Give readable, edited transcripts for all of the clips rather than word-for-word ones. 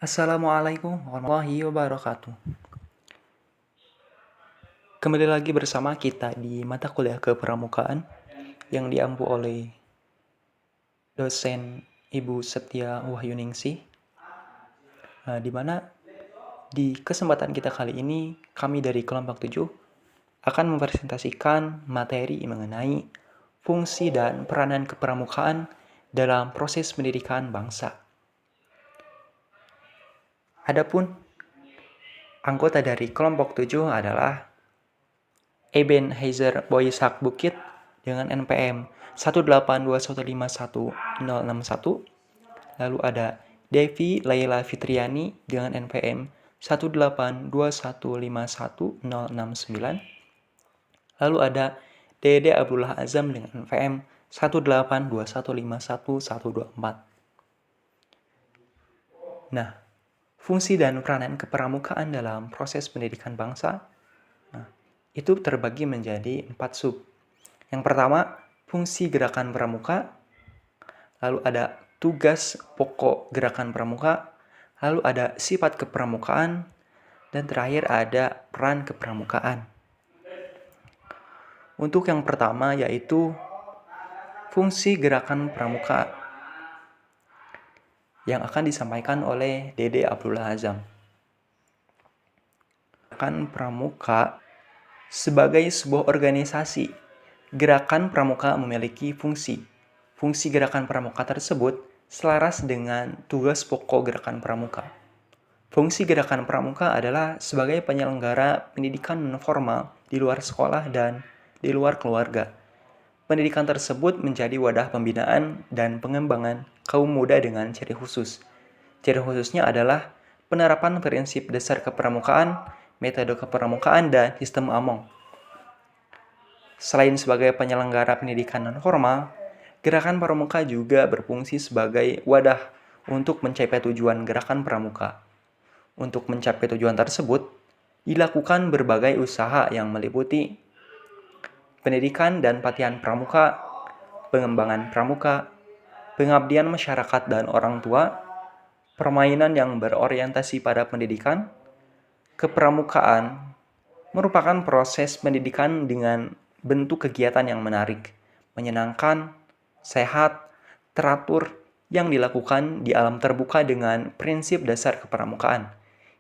Assalamualaikum warahmatullahi wabarakatuh. Kembali lagi bersama kita di mata kuliah kepramukaan yang diampu oleh dosen Ibu Setia Wahyuningsih. Di mana di kesempatan kita kali ini kami dari kelompok 7 akan mempresentasikan materi mengenai fungsi dan peranan kepramukaan dalam proses pendidikan bangsa. Adapun anggota dari kelompok 7 adalah Ebenezer Boysak Bukit dengan NPM 182151061. Lalu ada Devi Laila Fitriani dengan NPM 182151069. Lalu ada Dede Abdullah Azam dengan NPM 182151124. Nah, fungsi dan peranan kepramukaan dalam proses pendidikan bangsa itu terbagi menjadi 4 sub. Yang pertama, fungsi gerakan pramuka. Lalu ada tugas pokok gerakan pramuka. Lalu ada sifat kepramukaan. Dan terakhir ada peran kepramukaan. Untuk yang pertama yaitu fungsi gerakan pramuka yang akan disampaikan oleh Dede Abdullah Azam. Gerakan pramuka sebagai sebuah organisasi, gerakan pramuka memiliki fungsi. Fungsi gerakan pramuka tersebut selaras dengan tugas pokok gerakan pramuka. Fungsi gerakan pramuka adalah sebagai penyelenggara pendidikan non-formal di luar sekolah dan di luar keluarga. Pendidikan tersebut menjadi wadah pembinaan dan pengembangan kaum muda dengan ciri khusus. Ciri khususnya adalah penerapan prinsip dasar kepramukaan, metode kepramukaan, dan sistem among. Selain sebagai penyelenggara pendidikan non-formal, gerakan pramuka juga berfungsi sebagai wadah untuk mencapai tujuan gerakan pramuka. Untuk mencapai tujuan tersebut, dilakukan berbagai usaha yang meliputi pendidikan dan pelatihan pramuka, pengembangan pramuka, pengabdian masyarakat dan orang tua, permainan yang berorientasi pada pendidikan. Kepramukaan merupakan proses pendidikan dengan bentuk kegiatan yang menarik, menyenangkan, sehat, teratur, yang dilakukan di alam terbuka dengan prinsip dasar kepramukaan,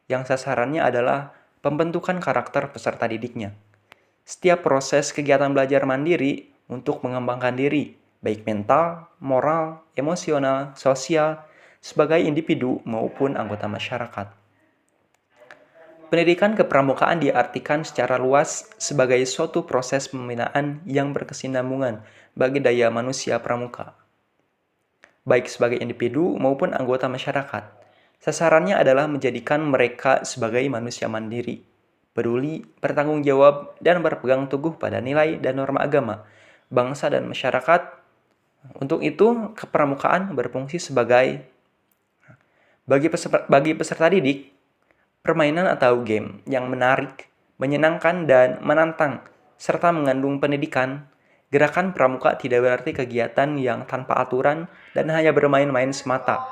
yang sasarannya adalah pembentukan karakter peserta didiknya. Setiap proses kegiatan belajar mandiri untuk mengembangkan diri, baik mental, moral, emosional, sosial, sebagai individu maupun anggota masyarakat. Pendidikan kepramukaan diartikan secara luas sebagai suatu proses pembinaan yang berkesinambungan bagi daya manusia pramuka, baik sebagai individu maupun anggota masyarakat. Sasarannya adalah menjadikan mereka sebagai manusia mandiri, peduli, bertanggung jawab, dan berpegang teguh pada nilai dan norma agama, bangsa, dan masyarakat. Untuk itu, kepramukaan berfungsi sebagai bagi peserta didik, permainan atau game yang menarik, menyenangkan, dan menantang, serta mengandung pendidikan. Gerakan pramuka tidak berarti kegiatan yang tanpa aturan dan hanya bermain-main semata,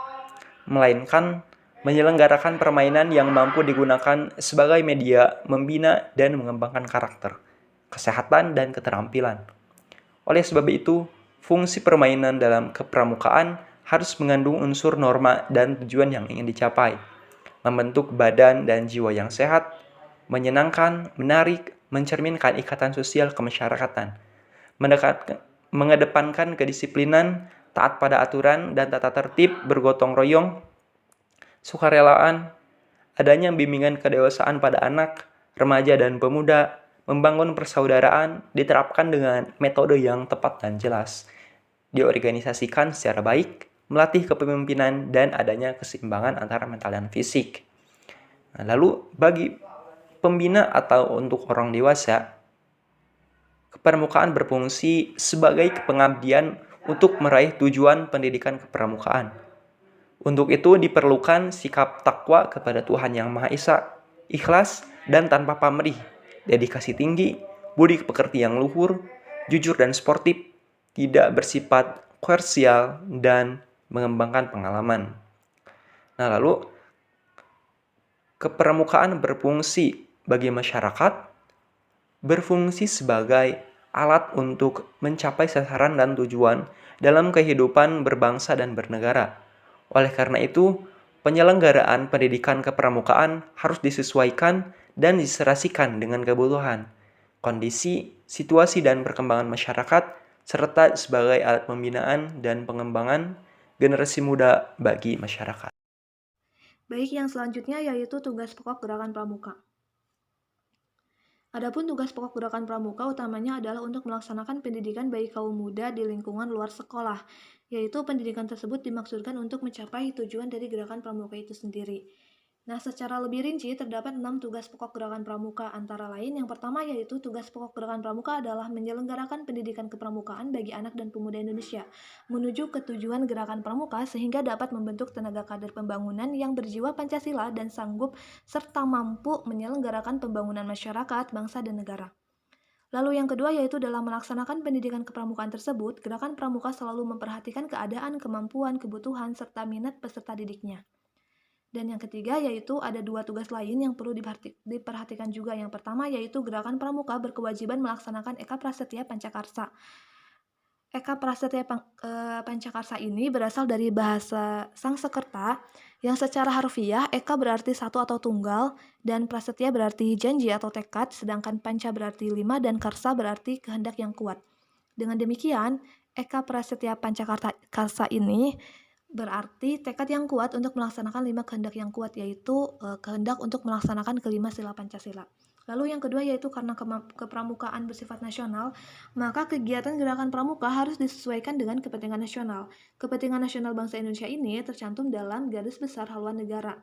melainkan menyelenggarakan permainan yang mampu digunakan sebagai media membina dan mengembangkan karakter, kesehatan, dan keterampilan. Oleh sebab itu, fungsi permainan dalam kepramukaan harus mengandung unsur norma dan tujuan yang ingin dicapai, membentuk badan dan jiwa yang sehat, menyenangkan, menarik, mencerminkan ikatan sosial kemasyarakatan, mengedepankan kedisiplinan, taat pada aturan dan tata tertib, bergotong royong, sukarelaan, adanya bimbingan kedewasaan pada anak, remaja, dan pemuda, membangun persaudaraan, diterapkan dengan metode yang tepat dan jelas, diorganisasikan secara baik, melatih kepemimpinan, dan adanya keseimbangan antara mental dan fisik. Lalu bagi pembina atau untuk orang dewasa, kepramukaan berfungsi sebagai pengabdian untuk meraih tujuan pendidikan kepramukaan. Untuk itu diperlukan sikap takwa kepada Tuhan Yang Maha Esa, ikhlas dan tanpa pamrih, dedikasi tinggi, budi pekerti yang luhur, jujur dan sportif, tidak bersifat komersial, dan mengembangkan pengalaman. Nah, lalu Kepramukaan berfungsi bagi masyarakat, berfungsi sebagai alat untuk mencapai sasaran dan tujuan dalam kehidupan berbangsa dan bernegara. Oleh karena itu, penyelenggaraan pendidikan kepramukaan harus disesuaikan dan diserasikan dengan kebutuhan, kondisi, situasi, dan perkembangan masyarakat, serta sebagai alat pembinaan dan pengembangan generasi muda bagi masyarakat. Baik, yang selanjutnya yaitu tugas pokok Gerakan Pramuka. Adapun tugas pokok Gerakan Pramuka utamanya adalah untuk melaksanakan pendidikan bagi kaum muda di lingkungan luar sekolah, yaitu pendidikan tersebut dimaksudkan untuk mencapai tujuan dari Gerakan Pramuka itu sendiri. Nah, secara lebih rinci terdapat 6 tugas pokok Gerakan Pramuka, antara lain yang pertama yaitu tugas pokok Gerakan Pramuka adalah menyelenggarakan pendidikan kepramukaan bagi anak dan pemuda Indonesia, menuju ke tujuan Gerakan Pramuka sehingga dapat membentuk tenaga kader pembangunan yang berjiwa Pancasila dan sanggup serta mampu menyelenggarakan pembangunan masyarakat, bangsa, dan negara. Lalu yang kedua yaitu dalam melaksanakan pendidikan kepramukaan tersebut, Gerakan Pramuka selalu memperhatikan keadaan, kemampuan, kebutuhan, serta minat peserta didiknya. Dan yang ketiga yaitu ada 2 tugas lain yang perlu diperhatikan juga. Yang pertama yaitu Gerakan Pramuka berkewajiban melaksanakan Eka Prasetya Pancakarsa. Eka Prasetya Pancakarsa ini berasal dari bahasa Sangsekerta yang secara harfiah Eka berarti satu atau tunggal dan Prasetya berarti janji atau tekad, sedangkan Panca berarti 5 dan Karsa berarti kehendak yang kuat. Dengan demikian, Eka Prasetya Pancakarsa ini berarti tekad yang kuat untuk melaksanakan 5 kehendak yang kuat, yaitu kehendak untuk melaksanakan kelima sila Pancasila. Lalu yang kedua yaitu karena kepramukaan bersifat nasional, maka kegiatan Gerakan Pramuka harus disesuaikan dengan kepentingan nasional. Kepentingan nasional bangsa Indonesia ini tercantum dalam garis besar haluan negara.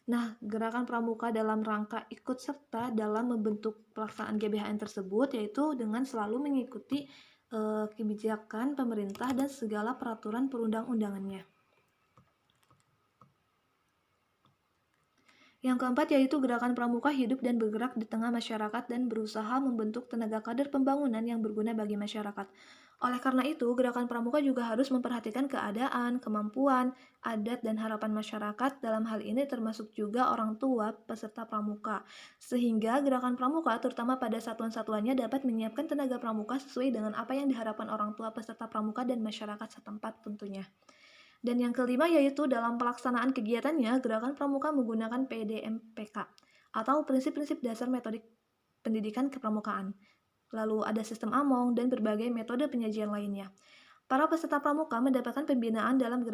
Nah, Gerakan Pramuka dalam rangka ikut serta dalam membentuk pelaksanaan GBHN tersebut, yaitu dengan selalu mengikuti kebijakan pemerintah dan segala peraturan perundang-undangannya. Yang keempat yaitu Gerakan Pramuka hidup dan bergerak di tengah masyarakat dan berusaha membentuk tenaga kader pembangunan yang berguna bagi masyarakat. Oleh karena itu, Gerakan Pramuka juga harus memperhatikan keadaan, kemampuan, adat, dan harapan masyarakat, dalam hal ini termasuk juga orang tua peserta pramuka. Sehingga Gerakan Pramuka, terutama pada satuan-satuannya, dapat menyiapkan tenaga pramuka sesuai dengan apa yang diharapkan orang tua peserta pramuka dan masyarakat setempat tentunya. Dan yang kelima yaitu dalam pelaksanaan kegiatannya, Gerakan Pramuka menggunakan PDMPK atau prinsip-prinsip dasar metodik pendidikan kepramukaan. Lalu ada sistem among dan berbagai metode penyajian lainnya. Para peserta pramuka mendapatkan pembinaan dalam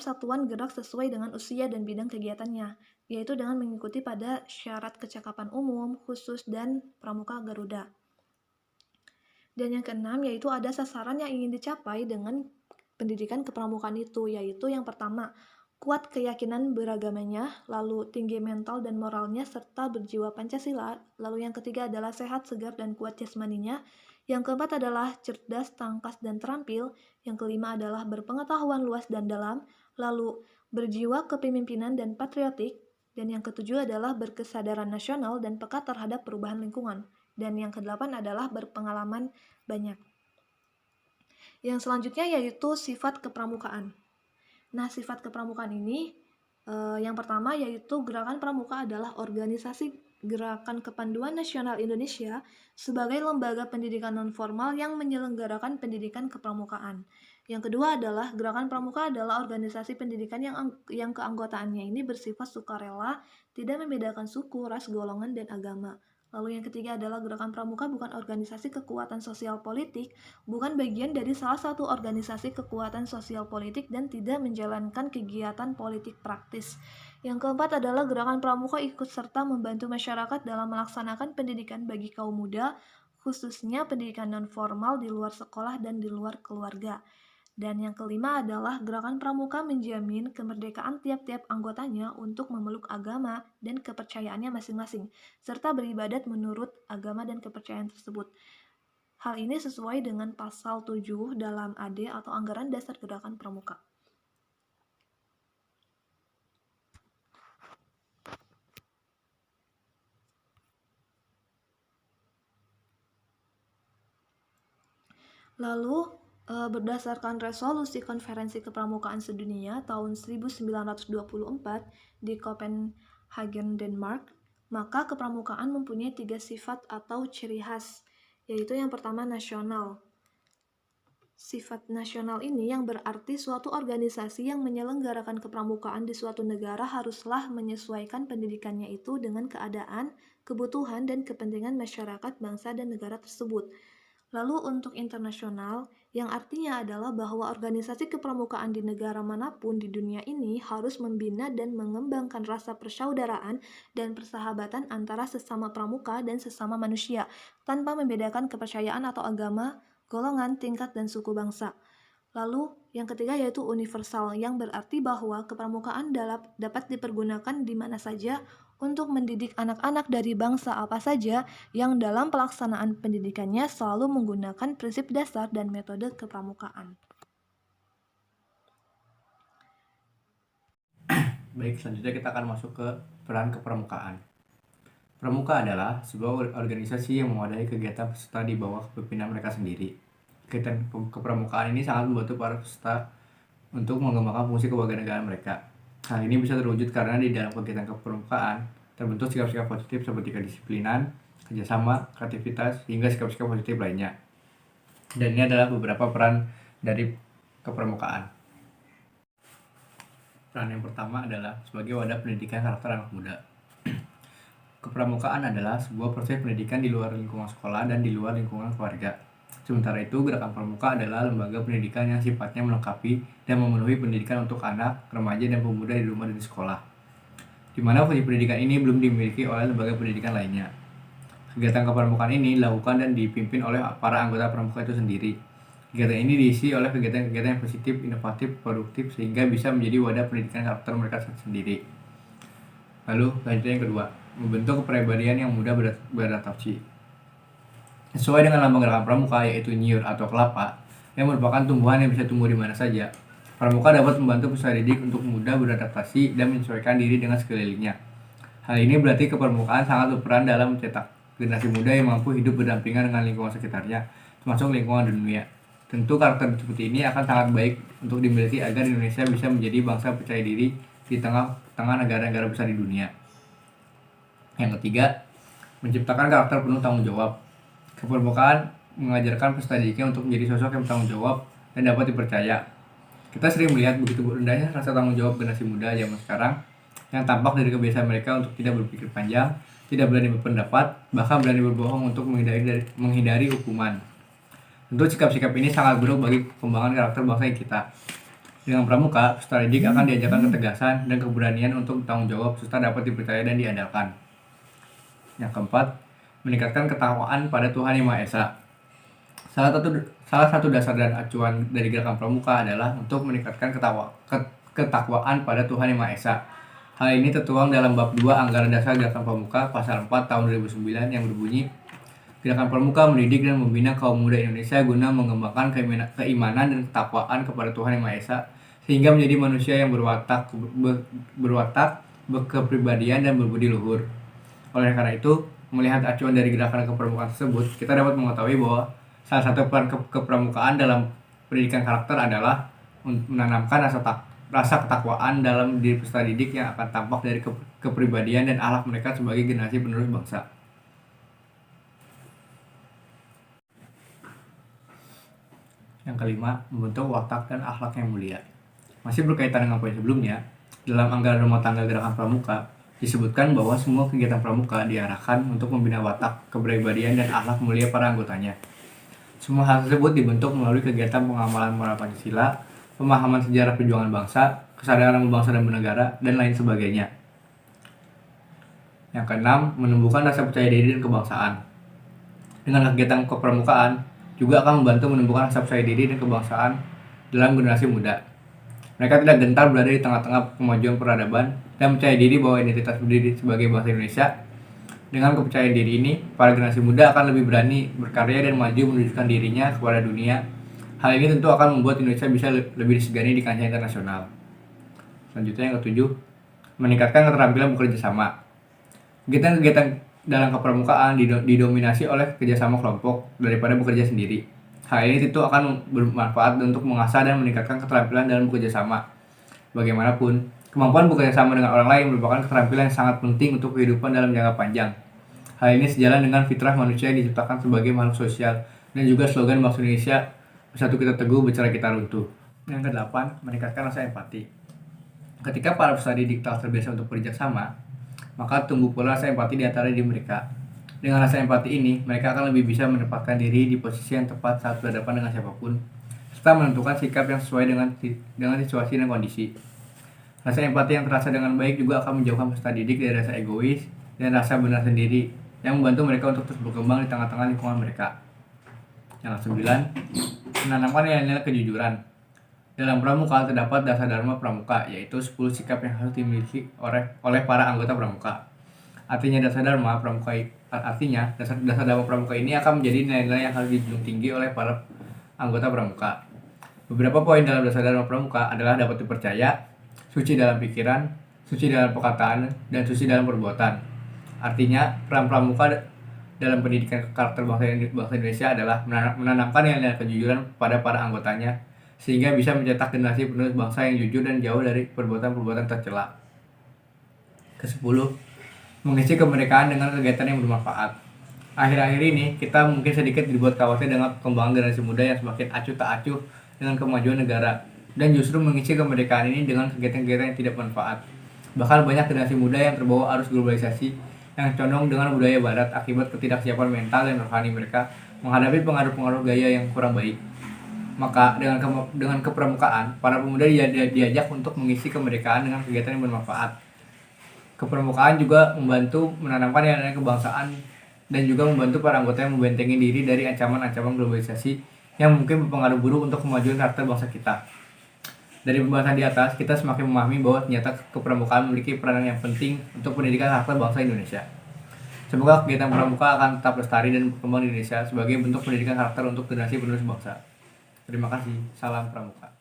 satuan gerak sesuai dengan usia dan bidang kegiatannya, yaitu dengan mengikuti pada syarat kecakapan umum, khusus, dan pramuka Garuda. Dan yang keenam yaitu ada sasaran yang ingin dicapai dengan pendidikan kepramukaan itu, yaitu yang pertama, kuat keyakinan beragamanya, lalu tinggi mental dan moralnya, serta berjiwa Pancasila, lalu yang ketiga adalah sehat, segar, dan kuat jasmaninya, yang keempat adalah cerdas, tangkas, dan terampil, yang kelima adalah berpengetahuan luas dan dalam, lalu berjiwa kepemimpinan dan patriotik, dan yang ketujuh adalah berkesadaran nasional dan peka terhadap perubahan lingkungan, dan yang kedelapan adalah berpengalaman banyak. Yang selanjutnya yaitu sifat kepramukaan. Nah, sifat kepramukaan ini yang pertama yaitu Gerakan Pramuka adalah organisasi Gerakan Kepanduan Nasional Indonesia sebagai lembaga pendidikan non-formal yang menyelenggarakan pendidikan kepramukaan. Yang kedua adalah Gerakan Pramuka adalah organisasi pendidikan yang keanggotaannya ini bersifat sukarela, tidak membedakan suku, ras, golongan, dan agama. Lalu yang ketiga adalah Gerakan Pramuka bukan organisasi kekuatan sosial politik, bukan bagian dari salah satu organisasi kekuatan sosial politik, dan tidak menjalankan kegiatan politik praktis. Yang keempat adalah Gerakan Pramuka ikut serta membantu masyarakat dalam melaksanakan pendidikan bagi kaum muda, khususnya pendidikan non-formal di luar sekolah dan di luar keluarga. Dan yang kelima adalah Gerakan Pramuka menjamin kemerdekaan tiap-tiap anggotanya untuk memeluk agama dan kepercayaannya masing-masing, serta beribadat menurut agama dan kepercayaan tersebut. Hal ini sesuai dengan pasal 7 dalam AD atau Anggaran Dasar Gerakan Pramuka. Lalu, berdasarkan resolusi Konferensi Kepramukaan Sedunia tahun 1924 di Hagen Denmark, maka kepramukaan mempunyai 3 sifat atau ciri khas, yaitu yang pertama nasional. Sifat nasional ini yang berarti suatu organisasi yang menyelenggarakan kepramukaan di suatu negara haruslah menyesuaikan pendidikannya itu dengan keadaan, kebutuhan, dan kepentingan masyarakat, bangsa, dan negara tersebut. Lalu untuk internasional, yang artinya adalah bahwa organisasi kepramukaan di negara manapun di dunia ini harus membina dan mengembangkan rasa persaudaraan dan persahabatan antara sesama pramuka dan sesama manusia, tanpa membedakan kepercayaan atau agama, golongan, tingkat, dan suku bangsa. Lalu, yang ketiga yaitu universal, yang berarti bahwa kepramukaan dapat dipergunakan di mana saja untuk mendidik anak-anak dari bangsa apa saja yang dalam pelaksanaan pendidikannya selalu menggunakan prinsip dasar dan metode kepramukaan. Baik, selanjutnya kita akan masuk ke peran kepramukaan. Pramuka adalah sebuah organisasi yang mewadahi kegiatan peserta di bawah kepemimpinan mereka sendiri. Kegiatan kepramukaan ini sangat membantu para peserta untuk mengembangkan fungsi kewarganegaraan mereka. Hal ini bisa terwujud karena di dalam kegiatan kepramukaan terbentuk sikap-sikap positif seperti kedisiplinan, kerjasama, kreativitas, hingga sikap-sikap positif lainnya. Dan ini adalah beberapa peran dari kepramukaan. Peran yang pertama adalah sebagai wadah pendidikan karakter anak muda. Kepramukaan adalah sebuah proses pendidikan di luar lingkungan sekolah dan di luar lingkungan keluarga. Sementara itu, Gerakan Pramuka adalah lembaga pendidikan yang sifatnya melengkapi dan memenuhi pendidikan untuk anak, remaja, dan pemuda di rumah dan di sekolah, di mana fungsi pendidikan ini belum dimiliki oleh lembaga pendidikan lainnya. Kegiatan kepramukaan ini dilakukan dan dipimpin oleh para anggota pramuka itu sendiri. Kegiatan ini diisi oleh kegiatan-kegiatan yang positif, inovatif, produktif, sehingga bisa menjadi wadah pendidikan karakter mereka sendiri. Lalu, selanjutnya yang kedua, membentuk kepribadian yang mudah beradaptasi. Sesuai dengan lambang Gerakan Pramuka, yaitu nyiur atau kelapa, yang merupakan tumbuhan yang bisa tumbuh di mana saja. Pramuka dapat membantu peserta didik untuk mudah beradaptasi dan menyesuaikan diri dengan sekelilingnya. Hal ini berarti kepramukaan sangat berperan dalam mencetak generasi muda yang mampu hidup berdampingan dengan lingkungan sekitarnya, termasuk lingkungan dunia. Tentu karakter seperti ini akan sangat baik untuk dimiliki agar Indonesia bisa menjadi bangsa percaya diri di tengah-tengah negara-negara besar di dunia. Yang ketiga, menciptakan karakter penuh tanggung jawab. Kepramukaan mengajarkan peserta didiknya untuk menjadi sosok yang bertanggung jawab dan dapat dipercaya. Kita sering melihat begitu rendahnya rasa tanggung jawab generasi muda zaman sekarang yang tampak dari kebiasaan mereka untuk tidak berpikir panjang, tidak berani berpendapat, bahkan berani berbohong untuk menghindari hukuman. Tentu sikap-sikap ini sangat buruk bagi perkembangan karakter bangsa kita. Dengan pramuka, peserta didik akan diajarkan ketegasan dan keberanian untuk bertanggung jawab serta dapat dipercaya dan diandalkan. Yang keempat, meningkatkan ketakwaan pada Tuhan Yang Maha Esa. Salah satu dasar dan acuan dari Gerakan Pramuka adalah untuk meningkatkan ketakwaan pada Tuhan Yang Maha Esa. Hal ini tertuang dalam bab 2 Anggaran Dasar Gerakan Pramuka pasal 4 tahun 2009 yang berbunyi, Gerakan Pramuka mendidik dan membina kaum muda Indonesia guna mengembangkan keimanan dan ketakwaan kepada Tuhan Yang Maha Esa, sehingga menjadi manusia yang berwatak, berkepribadian, dan berbudi luhur. Oleh karena itu, melihat acuan dari gerakan kepramukaan tersebut, kita dapat mengetahui bahwa salah satu peran kepramukaan dalam pendidikan karakter adalah menanamkan rasa ketakwaan dalam diri peserta didik yang akan tampak dari kepribadian dan akhlak mereka sebagai generasi penerus bangsa. Yang kelima, membentuk watak dan akhlak yang mulia. Masih berkaitan dengan poin sebelumnya, dalam anggaran rumah tangga Gerakan Pramuka, disebutkan bahwa semua kegiatan pramuka diarahkan untuk membina watak, kepribadian, dan akhlak mulia para anggotanya. Semua hal tersebut dibentuk melalui kegiatan pengamalan moral Pancasila, pemahaman sejarah perjuangan bangsa, kesadaran berbangsa dan bernegara, dan lain sebagainya. Yang keenam, menumbuhkan rasa percaya diri dan kebangsaan. Dengan kegiatan kepramukaan, juga akan membantu menumbuhkan rasa percaya diri dan kebangsaan dalam generasi muda. Mereka tidak gentar berada di tengah-tengah kemajuan peradaban dan percaya diri bahwa identitas berdiri sebagai bangsa Indonesia. Dengan kepercayaan diri ini, para generasi muda akan lebih berani berkarya dan maju menunjukkan dirinya kepada dunia. Hal ini tentu akan membuat Indonesia bisa lebih disegani di kancah internasional. Selanjutnya yang ketujuh, meningkatkan keterampilan bekerja sama. Kegiatan-kegiatan dalam kepramukaan didominasi oleh kerjasama kelompok daripada bekerja sendiri. Hal ini tentu akan bermanfaat untuk mengasah dan meningkatkan keterampilan dalam bekerja sama. Bagaimanapun, Kemampuan bekerja sama dengan orang lain merupakan keterampilan yang sangat penting untuk kehidupan dalam jangka panjang. Hal ini sejalan dengan fitrah manusia yang diciptakan sebagai makhluk sosial dan juga slogan bangsa Indonesia, bersatu kita teguh, bercerai kita runtuh. Yang ke-8, meningkatkan rasa empati. Ketika para peserta didik telah terbiasa untuk bekerja sama, maka tumbuh pula rasa empati di antara diri mereka. Dengan rasa empati ini, mereka akan lebih bisa menempatkan diri di posisi yang tepat saat berhadapan dengan siapapun, serta menentukan sikap yang sesuai dengan situasi dan kondisi. Rasa empati yang terasa dengan baik juga akan menjauhkan peserta didik dari rasa egois dan rasa benar sendiri, yang membantu mereka untuk terus berkembang di tengah-tengah lingkungan mereka. Yang ke-9, menanamkan nilai-nilai kejujuran. Dalam pramuka terdapat dasar dharma pramuka, yaitu 10 sikap yang harus dimiliki oleh para anggota pramuka. Artinya dasar dharma pramuka ini akan menjadi nilai-nilai yang harus dijunjung tinggi oleh para anggota pramuka. Beberapa poin dalam dasar dharma pramuka adalah dapat dipercaya, suci dalam pikiran, suci dalam perkataan, dan suci dalam perbuatan. Artinya, peran pramuka dalam pendidikan karakter bangsa Indonesia adalah menanamkan nilai-nilai kejujuran pada para anggotanya, sehingga bisa mencetak generasi penerus bangsa yang jujur dan jauh dari perbuatan-perbuatan tercela. Ke-10, mengisi kemerdekaan dengan kegiatan yang bermanfaat. Akhir-akhir ini, kita mungkin sedikit dibuat khawatir dengan perkembangan generasi muda yang semakin acuh tak acuh dengan kemajuan negara, dan justru mengisi kemerdekaan ini dengan kegiatan-kegiatan yang tidak bermanfaat. Bahkan banyak generasi muda yang terbawa arus globalisasi yang condong dengan budaya barat akibat ketidaksiapan mental dan rohani mereka menghadapi pengaruh-pengaruh gaya yang kurang baik. Maka dengan kepramukaan, para pemuda diajak untuk mengisi kemerdekaan dengan kegiatan yang bermanfaat. Kepramukaan juga membantu menanamkan nilai kebangsaan dan juga membantu para anggota yang membentengi diri dari ancaman-ancaman globalisasi yang mungkin berpengaruh buruk untuk kemajuan karakter bangsa kita. Dari pembahasan di atas, kita semakin memahami bahwa ternyata kepramukaan memiliki peranan yang penting untuk pendidikan karakter bangsa Indonesia. Semoga kegiatan pramuka akan tetap lestari dan berkembang di Indonesia sebagai bentuk pendidikan karakter untuk generasi penerus bangsa. Terima kasih. Salam Pramuka.